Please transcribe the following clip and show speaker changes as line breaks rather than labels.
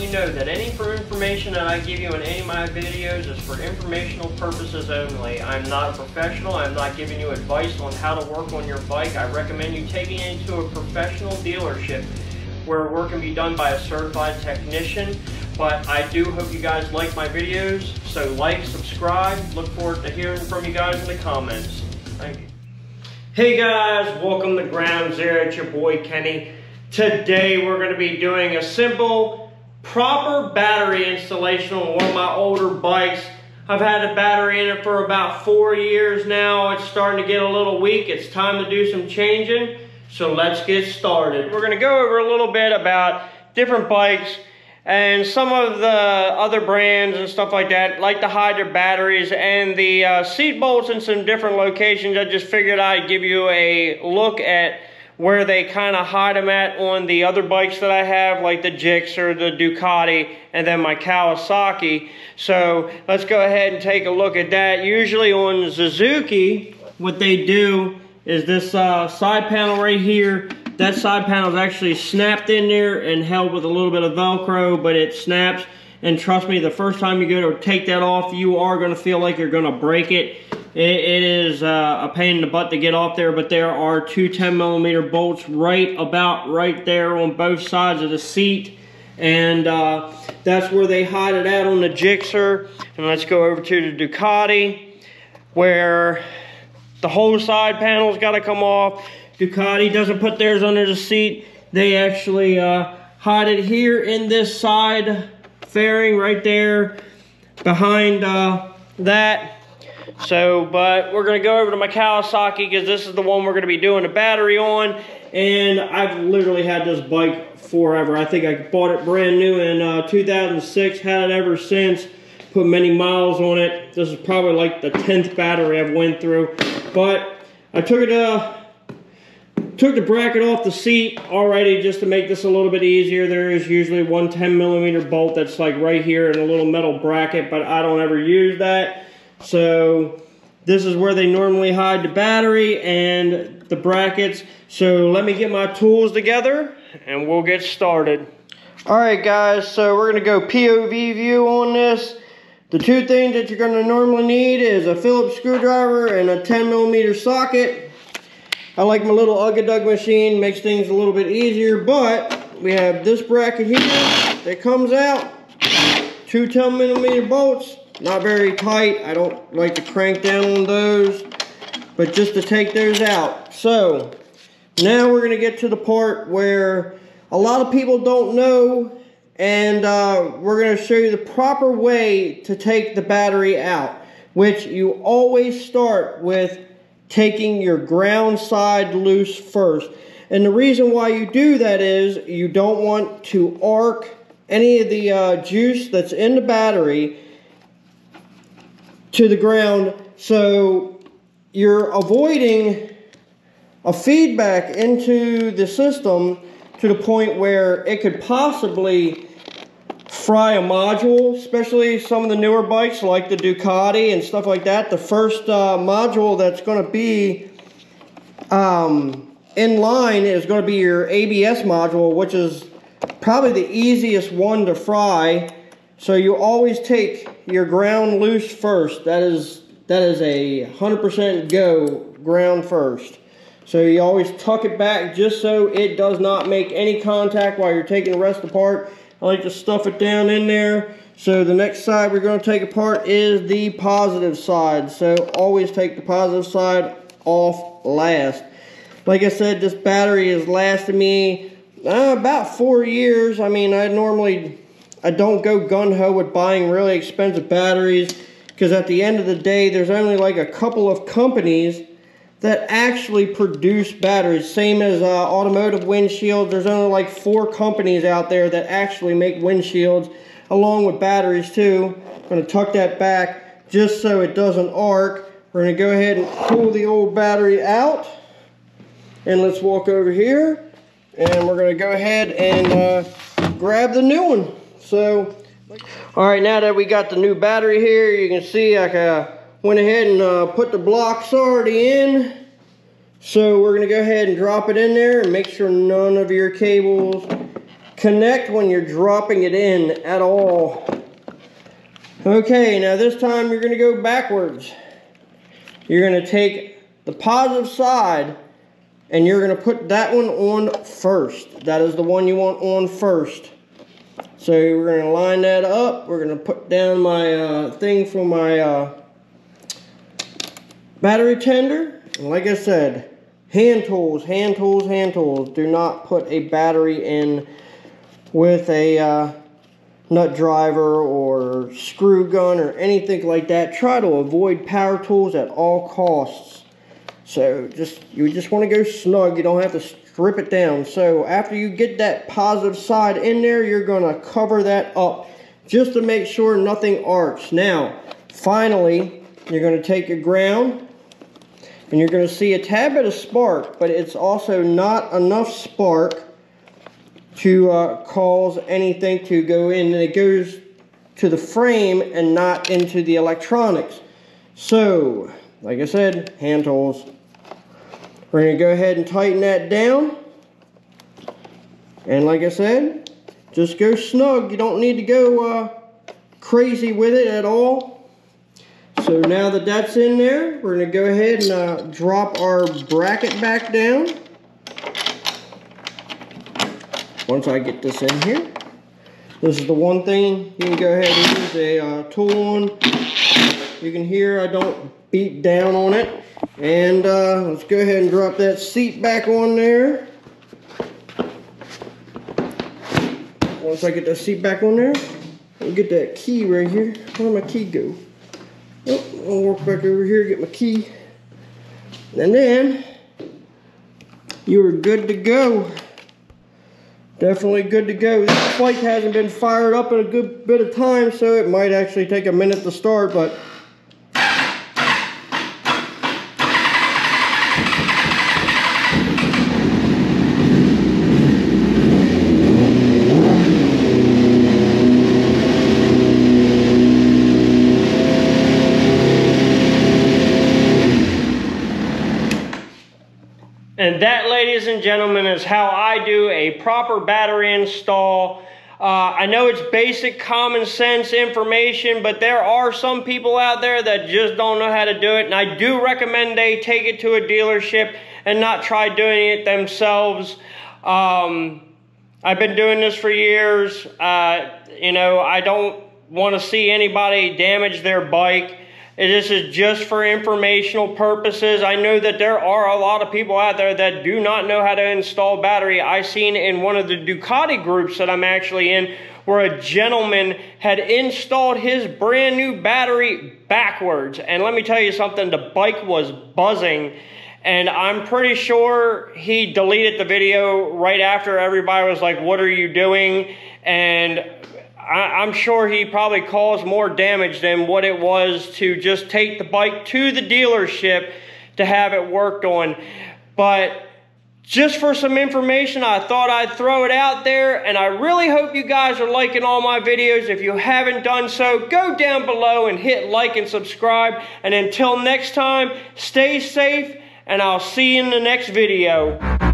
you know that any information that I give you in any of my videos is for informational purposes only. I'm not a professional. I'm not giving you advice on how to work on your bike. I recommend you taking it into a professional dealership where work can be done by a certified technician. But I do hope you guys like my videos, so like, subscribe. Look forward to hearing from you guys in the comments. Thank you. Hey guys, welcome to Ground Zero. It's your boy Kenny. Today we're going to be doing a simple, proper battery installation on one of my older bikes. I've had the battery in it for about 4 years now. It's starting to get a little weak. It's time to do some changing. So let's get started. We're going to go over a little bit about different bikes and some of the other brands and stuff like that like to hide their batteries and the seat bolts in some different locations. I just figured I'd give you a look at where they kind of hide them at on the other bikes that I have, like the Gixxer, the Ducati, and then my Kawasaki. So let's go ahead and take a look at that. Usually on Suzuki, what they do is this side panel right here. That side panel is actually snapped in there and held with a little bit of Velcro, but it snaps. And trust me, the first time you go to take that off, you are going to feel like you're going to break it. It is a pain in the butt to get off there, but there are two 10mm bolts right there on both sides of the seat. And that's where they hide it at on the Gixxer. And let's go over to the Ducati, where the whole side panel's got to come off. Ducati doesn't put theirs under the seat. They actually hide it here in this side fairing right there behind that. So, but we're going to go over to my Kawasaki because this is the one we're going to be doing the battery on. And I've literally had this bike forever. I think I bought it brand new in 2006, had it ever since, put many miles on it. This is probably like the 10th battery I've went through. But I took the bracket off the seat already just to make this a little bit easier. There is usually one 10mm bolt that's like right here in a little metal bracket, but I don't ever use that. So this is where they normally hide the battery and the brackets. So let me get my tools together and we'll get started. Alright guys, so we're going to go POV view on this. The two things that you're going to normally need is a Phillips screwdriver and a 10mm socket. I like my little Ugga-Dug machine, makes things a little bit easier, but we have this bracket here that comes out. Two 10mm bolts, not very tight. I don't like to crank down on those, but just to take those out. So now we're going to get to the part where a lot of people don't know, and we're going to show you the proper way to take the battery out, which you always start with taking your ground side loose first. And the reason why you do that is you don't want to arc any of the juice that's in the battery to the ground, so you're avoiding a feedback into the system to the point where it could possibly fry a module, especially some of the newer bikes like the Ducati and stuff like that. The first module that's going to be in line is going to be your ABS module, which is probably the easiest one to fry. So you always take your ground loose first. That is a 100% go, ground first. So you always tuck it back just so it does not make any contact while you're taking the rest apart. I like to stuff it down in there. So the next side we're going to take apart is the positive side. So always take the positive side off last. Like I said, this battery has lasted me about 4 years. I mean, I don't go gung-ho with buying really expensive batteries, because at the end of the day, there's only like a couple of companies that actually produce batteries. Same as automotive windshields. There's only like 4 companies out there that actually make windshields, along with batteries too. I'm going to tuck that back just so it doesn't arc. We're going to go ahead and pull the old battery out. And let's walk over here. And we're going to go ahead and grab the new one. So, alright, now that we got the new battery here, you can see I went ahead and put the blocks already in. So we're going to go ahead and drop it in there and make sure none of your cables connect when you're dropping it in at all. Okay, now this time you're going to go backwards. You're going to take the positive side and you're going to put that one on first. That is the one you want on first. So we're going to line that up. We're going to put down my thing for my battery tender. And like I said, hand tools, hand tools, hand tools. Do not put a battery in with a nut driver or screw gun or anything like that. Try to avoid power tools at all costs. So you just want to go snug. You don't have to strip it down. So after you get that positive side in there, you're going to cover that up just to make sure nothing arcs. Now, finally, you're going to take your ground and you're going to see a tad bit of spark, but it's also not enough spark to cause anything to go in, and it goes to the frame and not into the electronics. So, like I said, hand tools. We're going to go ahead and tighten that down. And like I said, just go snug. You don't need to go crazy with it at all. So now that that's in there, we're going to go ahead and drop our bracket back down. Once I get this in here, this is the one thing you can go ahead and use a tool on. You can hear I don't beat down on it. And let's go ahead and drop that seat back on there. Once I get that seat back on there, I'll get that key right here. Where'd my key go? Oh, I'll walk back over here, get my key. And then you are good to go. Definitely good to go. This bike hasn't been fired up in a good bit of time, so it might actually take a minute to start, but and that, ladies and gentlemen, is how I do a proper battery install. I know it's basic common sense information, but there are some people out there that just don't know how to do it. And I do recommend they take it to a dealership and not try doing it themselves. I've been doing this for years. You know, I don't want to see anybody damage their bike. This is just for informational purposes. I know that there are a lot of people out there that do not know how to install battery. I seen in one of the Ducati groups that I'm actually in where a gentleman had installed his brand new battery backwards. And let me tell you something, the bike was buzzing. And I'm pretty sure he deleted the video right after everybody was like, "What are you doing?" And I'm sure he probably caused more damage than what it was to just take the bike to the dealership to have it worked on. But just for some information, I thought I'd throw it out there, and I really hope you guys are liking all my videos. If you haven't done so, go down below and hit like and subscribe. And until next time, stay safe, and I'll see you in the next video.